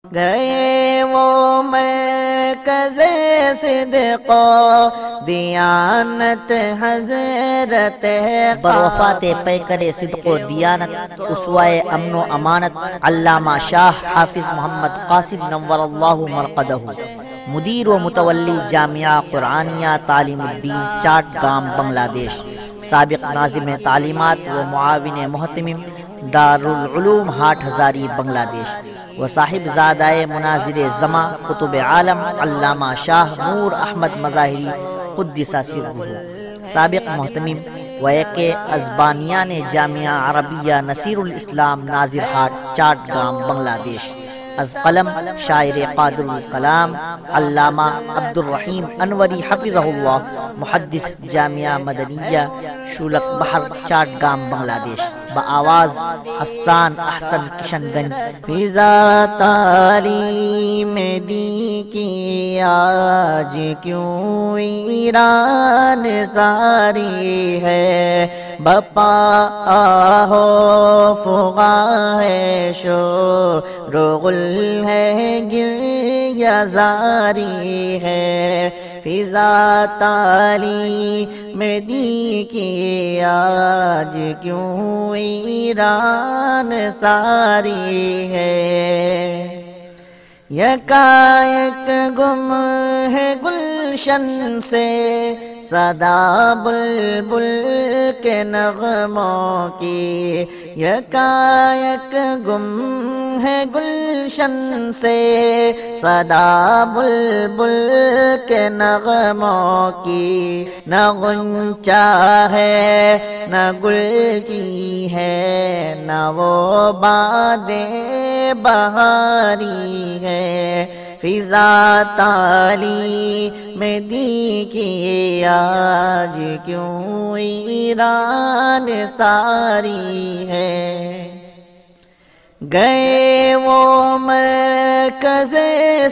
گئے وہ مرکز صدق و دیانت حضرت بروفات پیکر صدق و دیانت اسوائے امن و امانت علامہ شاہ حافظ محمد قاسم نور اللہ مرقدہ، مدیر و متولی جامعہ قرآنیہ تعلیم الدین چاٹ گام بنگلہ دیش، سابق ناظم تعلیمات و معاون محتمم دارالعلوم ہاٹ ہزاری بنگلہ دیش، و صاحب زادہ مناظر زماں قطب عالم علامہ شاہ نور احمد مظاہری قدس سرہ، سابق محتمم و ایک ازبانیان جامعہ عربیہ نصیر الاسلام ناظر ہاٹ چاٹ گام بنگلہ دیش، از قلم شاعر قادر الکلام علامہ عبد الرحیم انوری حفظہ اللہ، محدث جامعہ مدنیہ شولک بحر چاٹ گام بنگلہ دیش، بآواز حسان احسن کشن گنج۔ فضا تعلیم دی کی آج کیوں ایران ساری ہے، بپا ہو فغاں ہے شور و غل ہے گریہ زاری ہے، فضا تعلیم دی کی آج کیوں ایران ساری ہے، یکایک گم ہے گلشن سے صدا بلبل کے نغموں کی، یکایک گم ہے گلشن سے صدا بلبل کے نغموں کی، نہ غنچہ ہے نہ گلچی ہے نہ وہ بادیں بہاری ہے، فضا تعلیم دی کی آج کیوں ایران ساری ہے، گئے وہ مرکز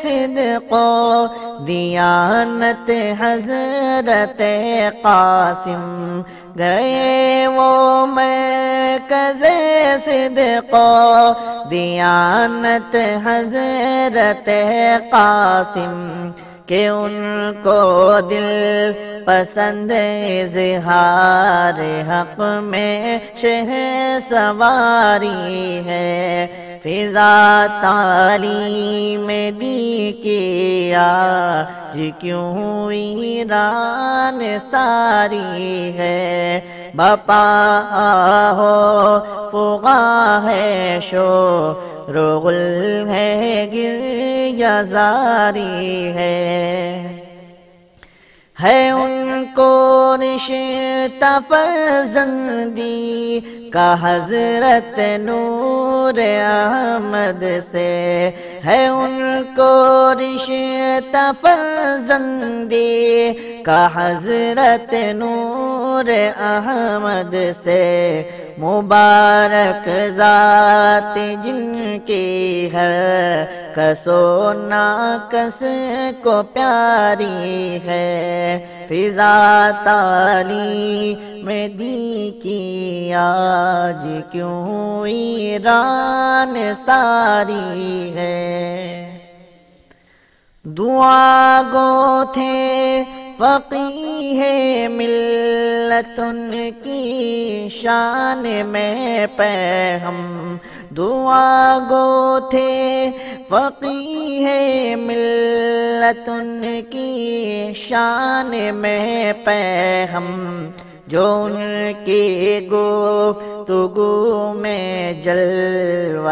صدق و دیانت حضرت قاسم، گئے وہ مرکز صدق و دیانت حضرت قاسم، کہ ان کو دل پسند اظہار حق میں شہ سواری ہے، فضا تعلیم دی کی آج کیوں ایران ساری ہے، بپا ہو فغاں ہے شور و غل ہے گریہ زاری ہے ان کو رشتہ فرزندی کا حضرت نور احمد سے، ہے ان کو رشتہ فرزندی کا حضرت نور احمد سے، مبارک ذات جن کی ہر کس و ناکس کو پیاری ہے، فضا تعلیم دی کی آج کیوں ایران ساری ہے، دعا گو تھے فقیہ ملت ان کی شان میں پیغم، دعا گو تھے فقیہ ملت ان کی شان میں پیغم، جو ان کی گفتگو میں جلوہ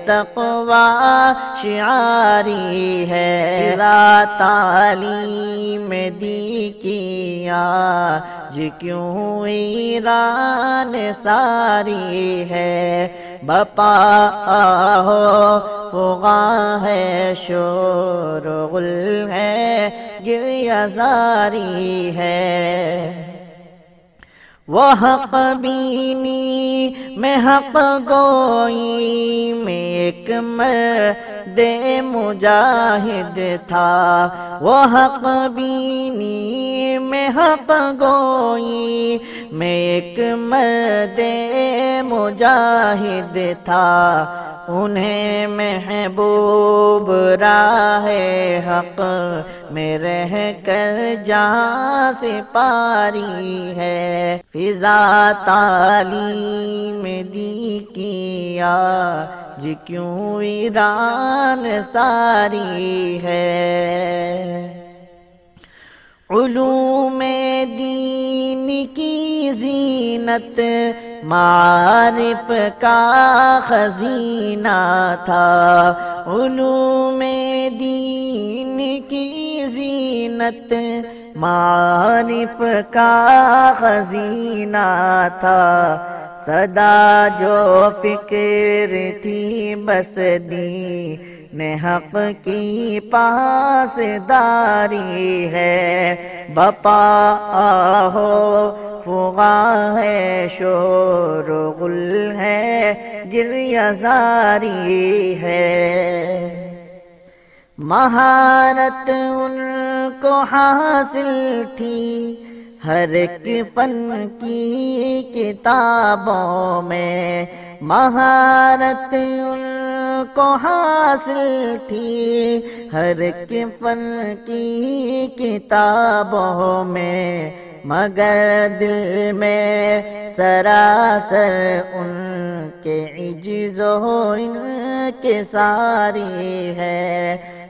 تقویٰ شعاری ہے، فضا تعلیم دی کی آج کیوں ایران ساری ہے، بپا ہو فغاں ہے شور و غل ہے گریہ زاری ہے، وہ حق بینی میں حق گوئی میں ایک مرد مجاہد تھا، وہ حق بینی میں حق گوئی میں ایک مرد مجاہد تھا، انہیں محبوب براہ حق میں رہ کر جہاں سے پاری ہے، فضا تعلیم دی کی آج کیوں ویران ساری ہے۔ علوم دین کی زینت معارف کا خزینہ تھا، علوم دین کی زینت معارف کا خزینہ تھا، صدا جو فکر تھی بس دین حق کی پاسداری ہے، بپا ہو فغاں ہے شور و غل ہے گریہ زاری ہے۔ مہارت ان کو حاصل تھی ہر ایک فن کی کتابوں میں، مہارت ان کو حاصل تھی ہر ایک فن کی کتابوں میں، مگر دل میں سراسر ان کے عجز و انکساری ہے،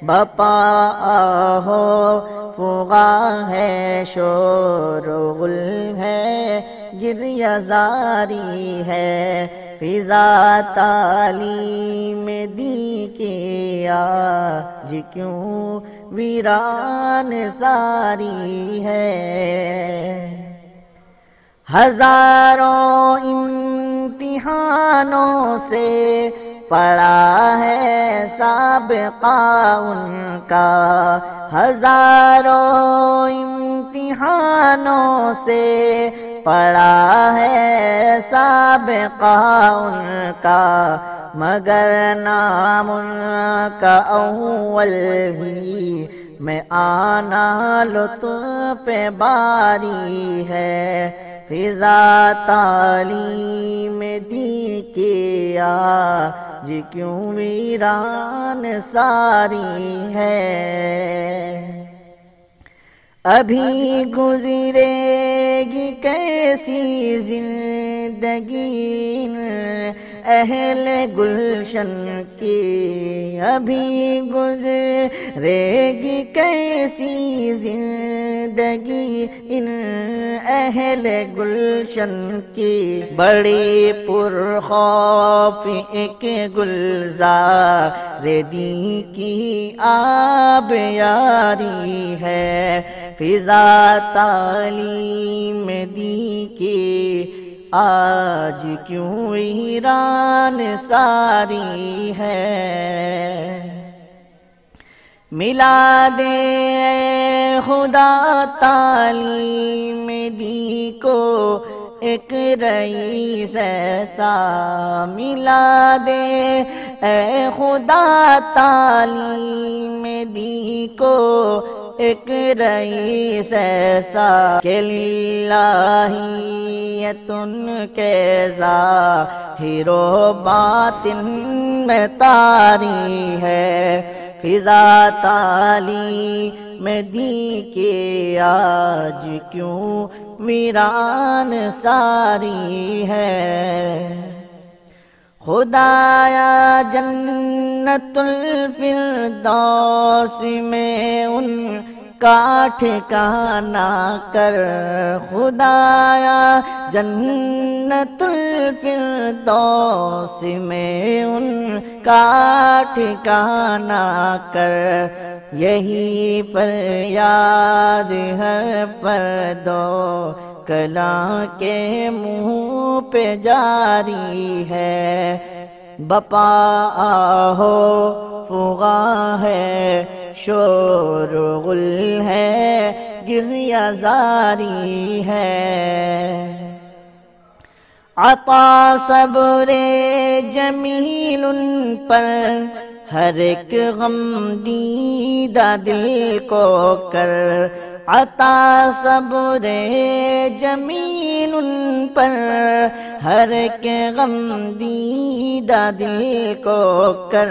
بپا ہو فغاں ہے شور و غل ہے گریہ زاری ہے، فضا تعلیم دی کی آج کیوں ویران ساری ہے۔ ہزاروں امتحانوں سے پڑا ہے سابقہ ان کا، ہزاروں امتحانوں سے پڑا ہے سابقہ ان کا، مگر نام ان کا اول ہی میں آنا لطف باری ہے، فضا تعلیم دی کی آج کیوں ویران ساری ہے۔ ابھی گزرے گی کیسی زندگی اہل گلشن کی، ابھی گزرے گی کیسی زندگی ان اہل گلشن کی، بڑی پرخوف ایک گلزار دی کی آب یاری ہے، فضا تعلیم دی کی آج کیوں ویران ساری ہے۔ ملا دے خدا تعلیم دی کو ایک رئیس ایسا، ملا دے اے خدا تعلیم دی کو ایک رئیس ایسا، کہ للہیت ان کے ظاہر و باطن میں طاری ہے، فضا تعلیم دی کی آج کیوں ویران ساری ہے۔ خدایا جنت الفردوس میں ان کا ٹھکانہ کر، خدایا جنت الفردوس میں ان کا ٹھکانہ کر، یہی فریاد ہر پردو کلاں کے منہ پہ جاری ہے، بپا ہو فغاں ہے شور و غل ہے گریہ زاری ہے، عطا صبر جمیل ان پر ہر ایک غم دیدہ دل کو کر، عطا صبر جمیل ان پر ہر ایک غم دیدہ دل کو کر،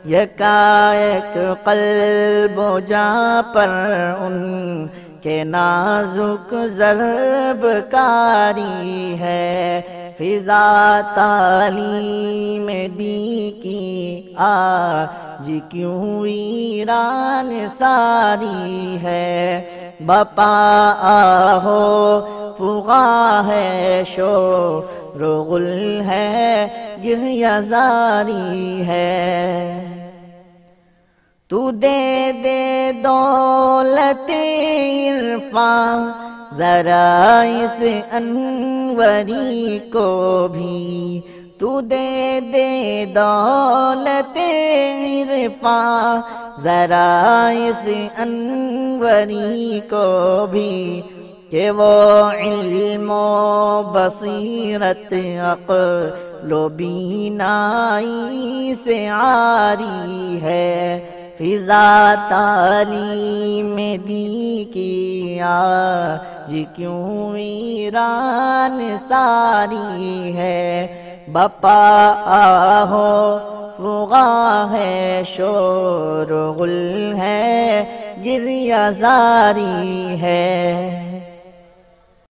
یکایک قلب و جاں پر ان کے نازک ضرب کاری ہے، فضا تعلیم دی کی آج کیوں ویران ساری ہے، بپا آہو فغاں ہے شور و غل ہے گریہ زاری ہے، تو دے دے دولت عرفاں ذرا اس انوری کو بھی، تو دے دے دولت عرفاں ذرا اس انوری کو بھی، کہ وہ علم و بصیرت عقل و بینائی سے عاری ہے، فضا تعلیم دی کی آج کیوں ویران ساری ہے، بپا آہو فغاں ہے شور و غل ہے گریہ زاری ہے۔